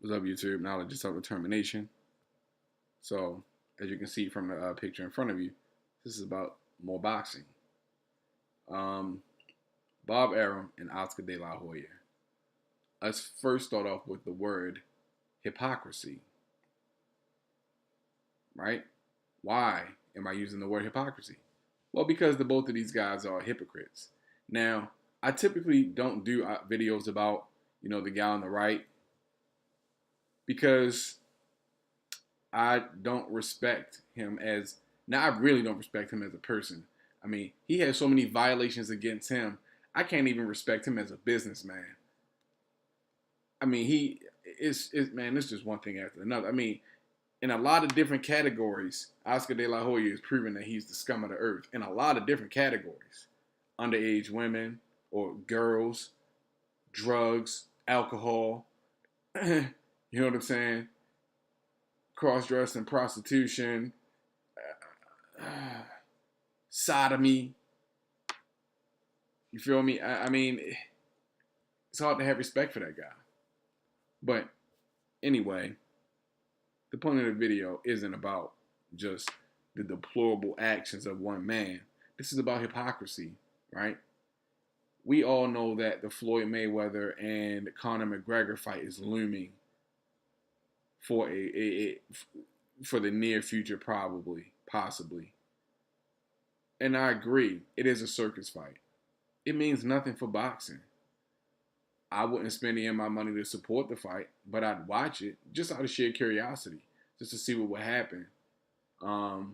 What's up, YouTube? Knowledge is self-determination. So, as you can see from the picture in front of you, this is about more boxing. Um, Bob Arum and Oscar De La Hoya. Let's first start off with the word hypocrisy, right? Why am I using the word hypocrisy? Well, because the both of these guys are hypocrites. Now, I typically don't do videos about, the guy on the right because I don't respect him as now. I really don't respect him as a person. I mean, he has so many violations against him. I can't even respect him as a businessman. I mean, he is man. It's just one thing after another. I mean, in a lot of different categories, Oscar De La Hoya is proven that he's the scum of the earth in a lot of different categories: underage women or girls, drugs, alcohol. You know what I'm saying? Cross-dressing, prostitution, sodomy. You feel me? I mean, it's hard to have respect for that guy. But anyway, the point of the video isn't about just the deplorable actions of one man. This is about hypocrisy, right? We all know that the Floyd Mayweather and Conor McGregor fight is looming for for the near future, probably, possibly. And I agree, it is a circus fight. It means nothing for boxing. I wouldn't spend any of my money to support the fight, but I'd watch it just out of sheer curiosity, just to see what would happen, or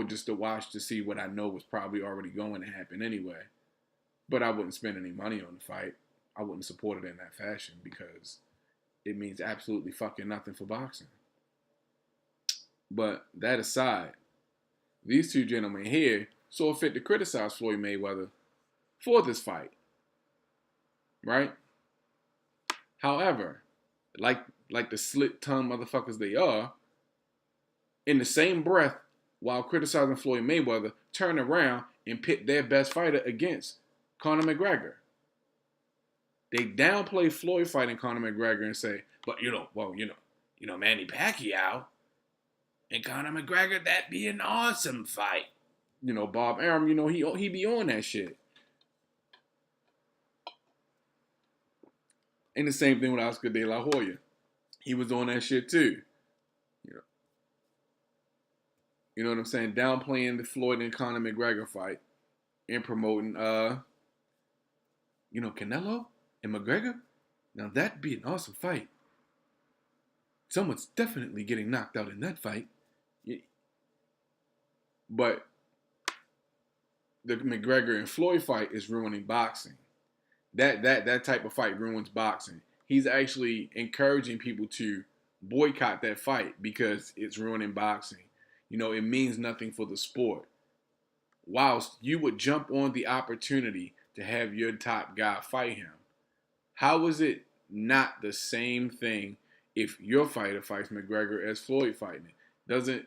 just to watch to see what I know was probably already going to happen anyway. But I wouldn't spend any money on the fight. I wouldn't support it in that fashion because it means absolutely fucking nothing for boxing. But that aside, these two gentlemen here saw fit to criticize Floyd Mayweather for this fight, right? However, like the slit-tongued motherfuckers they are, in the same breath, while criticizing Floyd Mayweather, turn around and pit their best fighter against Conor McGregor. They downplay Floyd fighting Conor McGregor and say, but Manny Pacquiao and Conor McGregor, that'd be an awesome fight. Bob Arum, he be on that shit. And the same thing with Oscar De La Hoya. He was on that shit too. You know what I'm saying? Downplaying the Floyd and Conor McGregor fight and promoting, Canelo and McGregor. Now that'd be an awesome fight. Someone's definitely getting knocked out in that fight. But the McGregor and Floyd fight is ruining boxing. That type of fight ruins boxing. He's actually encouraging people to boycott that fight because it's ruining boxing. It means nothing for the sport. Whilst you would jump on the opportunity to have your top guy fight him, how is it not the same thing if your fighter fights McGregor as Floyd fighting it? Doesn't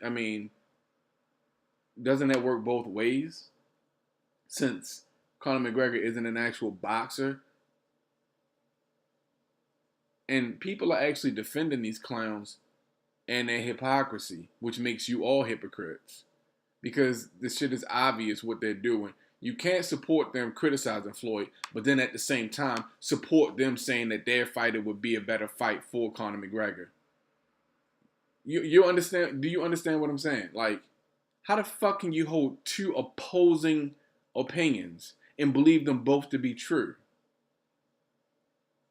that work both ways? Since Conor McGregor isn't an actual boxer, and people are actually defending these clowns and their hypocrisy, which makes you all hypocrites. Because this shit is obvious what they're doing. You can't support them criticizing Floyd, but then at the same time, support them saying that their fighter would be a better fight for Conor McGregor. You understand? Do you understand what I'm saying? Like, how the fuck can you hold two opposing opinions and believe them both to be true?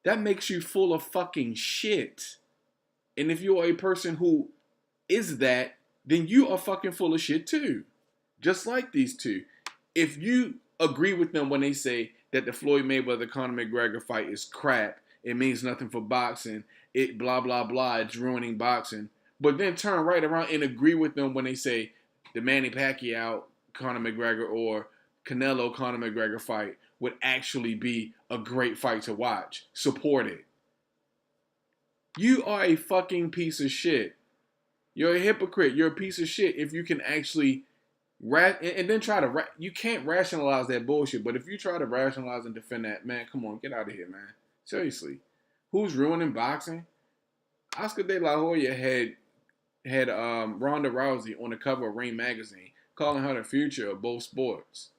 That makes you full of fucking shit. And if you're a person who is that, then you are fucking full of shit too. Just like these two. If you agree with them when they say that the Floyd Mayweather Conor McGregor fight is crap, it means nothing for boxing, it blah blah blah, it's ruining boxing, but then turn right around and agree with them when they say the Manny Pacquiao Conor McGregor or Canelo Conor McGregor fight would actually be a great fight to watch, support it. You are a fucking piece of shit. You're a hypocrite. You're a piece of shit if you can actually and then try to you can't rationalize that bullshit. But if you try to rationalize and defend that, man, come on, get out of here, man. Seriously, Who's ruining boxing? Oscar De La Hoya had Ronda Rousey on the cover of Ring magazine, calling her the future of both sports.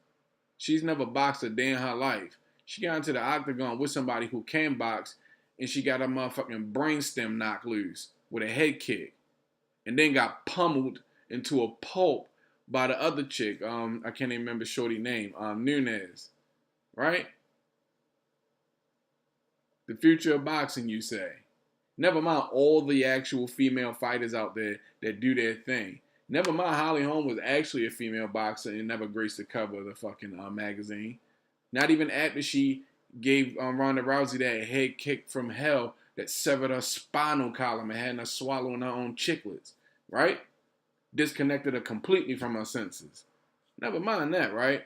She's never boxed a day in her life. She got into the octagon with somebody who can box, and she got her motherfucking brainstem knocked loose with a head kick, and then got pummeled into a pulp by the other chick. I can't even remember shorty name. Nunez, right? The future of boxing, you say? Never mind all the actual female fighters out there that do their thing. Never mind Holly Holm was actually a female boxer and never graced the cover of the fucking magazine. Not even after she gave Ronda Rousey that head kick from hell that severed her spinal column and had her swallowing her own chiclets, right? Disconnected her completely from her senses. Never mind that, right?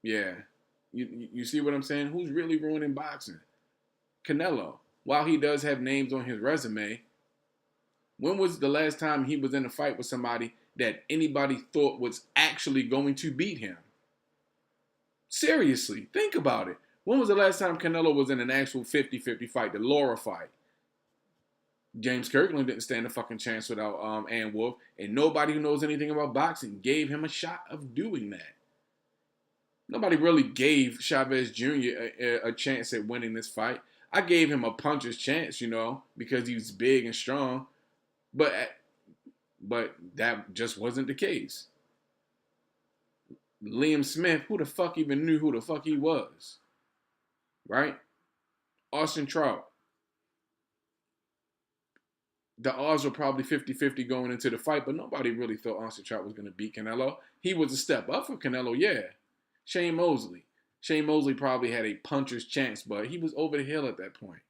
Yeah. You see what I'm saying? Who's really ruining boxing? Canelo. While he does have names on his resume, when was the last time he was in a fight with somebody that anybody thought was actually going to beat him? Seriously, think about it. When was the last time Canelo was in an actual 50-50 fight, the Laura fight? James Kirkland didn't stand a fucking chance without Ann Wolfe, and nobody who knows anything about boxing gave him a shot of doing that. Nobody really gave Chavez Jr. a chance at winning this fight. I gave him a puncher's chance, because he was big and strong, but that just wasn't the case. Liam Smith, who the fuck even knew who the fuck he was? Right? Austin Trout. The odds were probably 50-50 going into the fight, but nobody really thought Austin Trout was going to beat Canelo. He was a step up for Canelo, yeah. Shane Mosley. Shane Mosley probably had a puncher's chance, but he was over the hill at that point.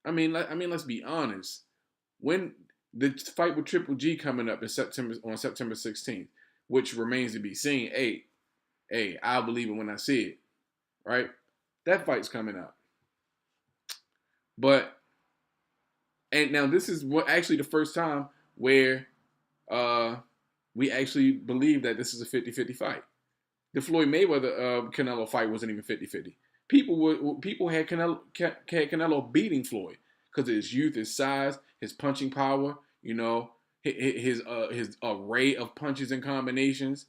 I mean, let's be honest. When the fight with Triple G coming up on September 16th, which remains to be seen. Hey, I'll believe it when I see it, right? That fight's coming up. And now this is actually the first time where we actually believe that this is a 50-50 fight. The Floyd Mayweather Canelo fight wasn't even 50-50. People had Canelo beating Floyd because of his youth, his size, his punching power, his array of punches and combinations,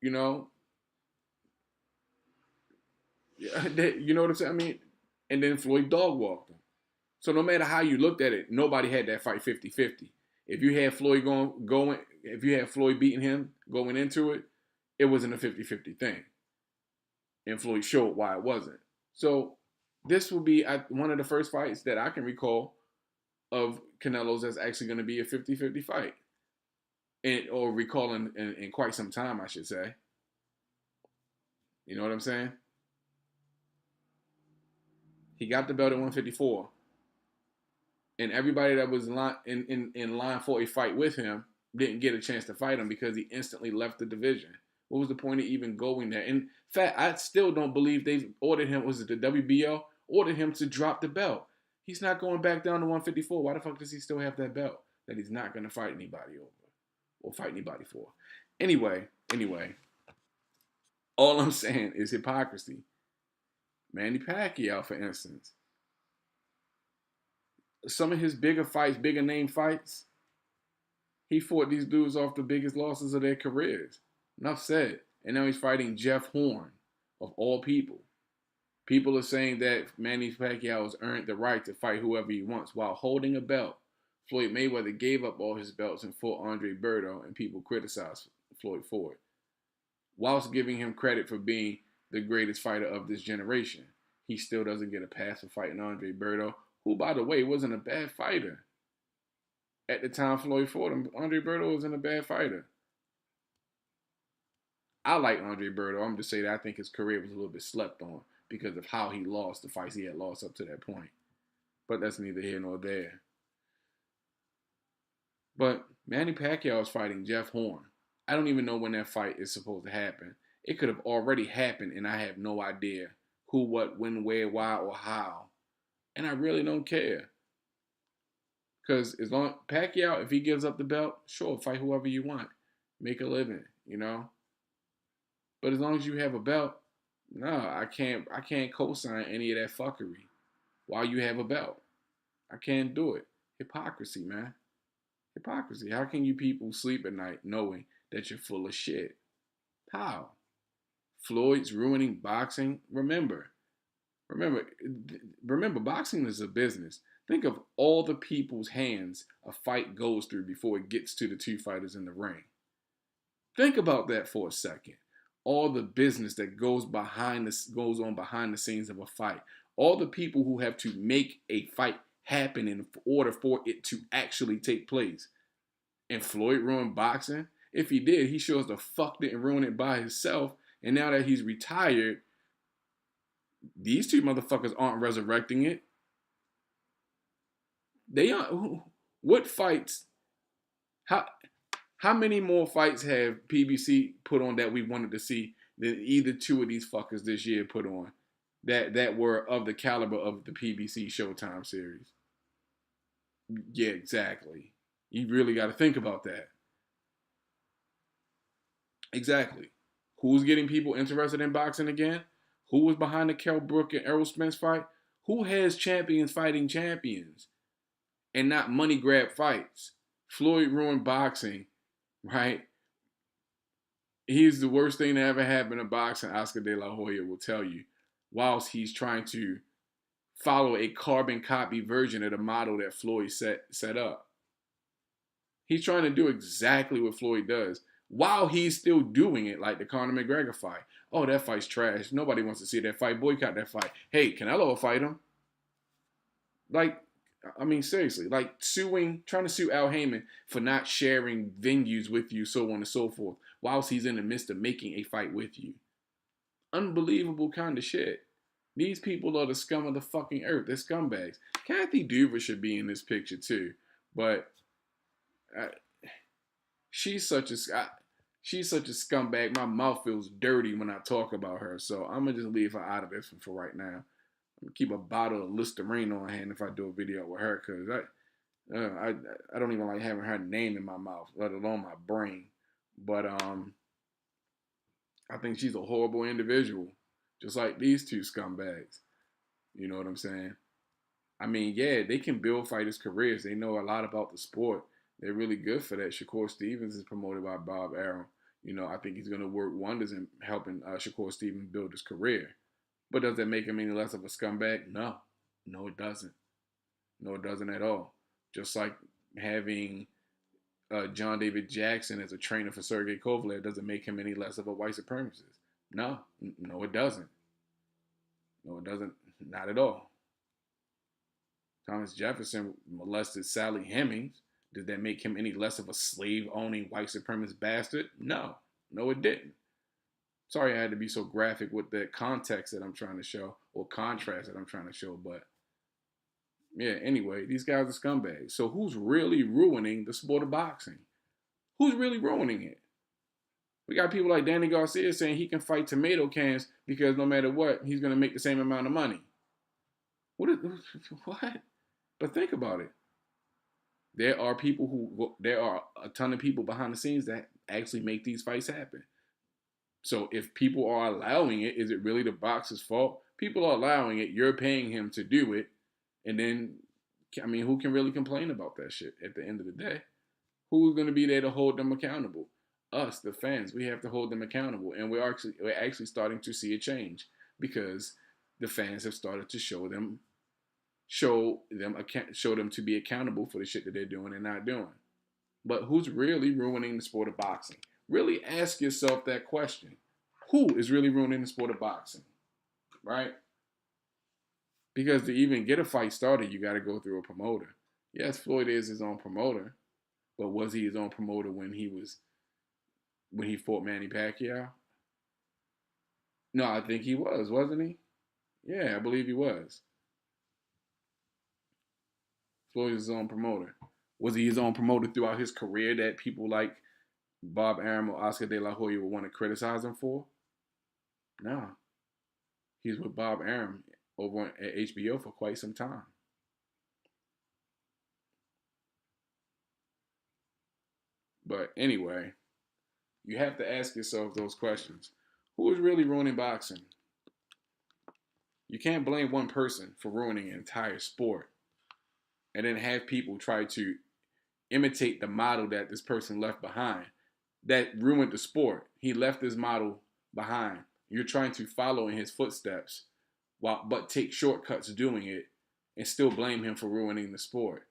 You know what I'm saying? I mean, and then Floyd dog walked him. So no matter how you looked at it, nobody had that fight 50-50. If you had Floyd if you had Floyd beating him going into it, it wasn't a 50-50 thing. And Floyd showed why it wasn't. So this will be one of the first fights that I can recall of Canelo's that's actually going to be a 50-50 fight. Or recall in quite some time, I should say. You know what I'm saying? He got the belt at 154. And everybody that was in line for a fight with him didn't get a chance to fight him because he instantly left the division. What was the point of even going there? In fact, I still don't believe they ordered him, was it the WBO, ordered him to drop the belt. He's not going back down to 154. Why the fuck does he still have that belt that he's not going to fight anybody over or fight anybody for? Anyway, all I'm saying is hypocrisy. Manny Pacquiao, for instance. Some of his bigger name fights, he fought these dudes off the biggest losses of their careers. Enough said. And now he's fighting Jeff Horn, of all people. People are saying that Manny Pacquiao has earned the right to fight whoever he wants while holding a belt. Floyd Mayweather gave up all his belts and fought Andre Berto, and people criticized Floyd for it, whilst giving him credit for being the greatest fighter of this generation. He still doesn't get a pass for fighting Andre Berto, who, by the way, wasn't a bad fighter. At the time Floyd fought him, Andre Berto wasn't a bad fighter. I like Andre Berto. I'm just saying that I think his career was a little bit slept on because of how he lost the fights he had lost up to that point. But that's neither here nor there. But Manny Pacquiao is fighting Jeff Horn. I don't even know when that fight is supposed to happen. It could have already happened, and I have no idea who, what, when, where, why, or how. And I really don't care. Because as long Pacquiao, if he gives up the belt, sure, fight whoever you want. Make a living, But as long as you have a belt, No, I can't co-sign any of that fuckery while you have a belt. I can't do it. Hypocrisy, man. Hypocrisy. How can you people sleep at night knowing that you're full of shit? How? Floyd's ruining boxing. Remember, remember, boxing is a business. Think of all the people's hands a fight goes through before it gets to the two fighters in the ring. Think about that for a second. All the business that goes on behind the scenes of a fight. All the people who have to make a fight happen in order for it to actually take place. And Floyd ruined boxing. If he did, he sure as the fuck didn't ruin it by himself. And now that he's retired, these two motherfuckers aren't resurrecting it. They aren't. What fights? How how many more fights have PBC put on that we wanted to see than either two of these fuckers this year put on that were of the caliber of the PBC Showtime series? Yeah, exactly. You really got to think about that. Exactly. Who's getting people interested in boxing again? Who was behind the Kell Brook and Errol Spence fight? Who has champions fighting champions and not money grab fights? Floyd ruined boxing, right? He's the worst thing that ever happened to boxing, Oscar De La Hoya will tell you, whilst he's trying to follow a carbon copy version of the model that Floyd set up. He's trying to do exactly what Floyd does while he's still doing it, like the Conor McGregor fight. Oh, that fight's trash. Nobody wants to see that fight. Boycott that fight. Hey, Canelo will fight him. Like, I mean, seriously, like trying to sue Al Heyman for not sharing venues with you, so on and so forth, whilst he's in the midst of making a fight with you. Unbelievable kind of shit. These people are the scum of the fucking earth. They're scumbags. Kathy Duver should be in this picture too, but uh, she's such a scumbag. My mouth feels dirty when I talk about her, so I'm gonna just leave her out of this one for right now. I'm gonna keep a bottle of Listerine on hand if I do a video with her, cause I don't even like having her name in my mouth, let alone my brain. But I think she's a horrible individual, just like these two scumbags. You know what I'm saying? I mean, yeah, they can build fighters' careers. They know a lot about the sport. They're really good for that. Shakur Stevens is promoted by Bob Arum. You know, I think he's going to work wonders in helping Shakur Stevens build his career. But does that make him any less of a scumbag? No. No, it doesn't. No, it doesn't at all. Just like having John David Jackson as a trainer for Sergey Kovalev doesn't make him any less of a white supremacist. No, no, it doesn't. No, it doesn't. Not at all. Thomas Jefferson molested Sally Hemings. Did that make him any less of a slave-owning white supremacist bastard? No. No, it didn't. Sorry I had to be so graphic with the context that I'm trying to show, or contrast that I'm trying to show, but yeah, anyway, these guys are scumbags. So who's really ruining the sport of boxing? Who's really ruining it? We got people like Danny Garcia saying he can fight tomato cans because no matter what, he's going to make the same amount of money. What? But think about it. There are a ton of people behind the scenes that actually make these fights happen. So if people are allowing it, is it really the boxer's fault? People are allowing it. You're paying him to do it. And then, I mean, who can really complain about that shit at the end of the day? Who's going to be there to hold them accountable? Us, the fans. We have to hold them accountable. And we're actually starting to see a change because the fans have started to show them to be accountable for the shit that they're doing and not doing. But who's really ruining the sport of boxing? Really ask yourself that question. Who is really ruining the sport of boxing? Right? Because to even get a fight started, you got to go through a promoter. Yes, Floyd is his own promoter, but was he his own promoter when he fought Manny Pacquiao? No, I think he was, wasn't he? Yeah, I believe he was. Floyd is his own promoter. Was he his own promoter throughout his career that people like Bob Arum or Oscar De La Hoya would want to criticize him for? No. He's with Bob Arum over at HBO for quite some time. But anyway, you have to ask yourself those questions. Who is really ruining boxing? You can't blame one person for ruining an entire sport and then have people try to imitate the model that this person left behind that ruined the sport. He left his model behind. You're trying to follow in his footsteps but take shortcuts doing it and still blame him for ruining the sport.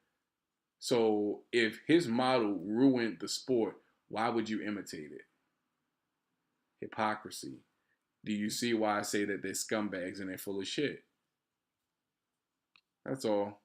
So if his model ruined the sport, why would you imitate it? Hypocrisy. Do you see why I say that they're scumbags and they're full of shit? That's all.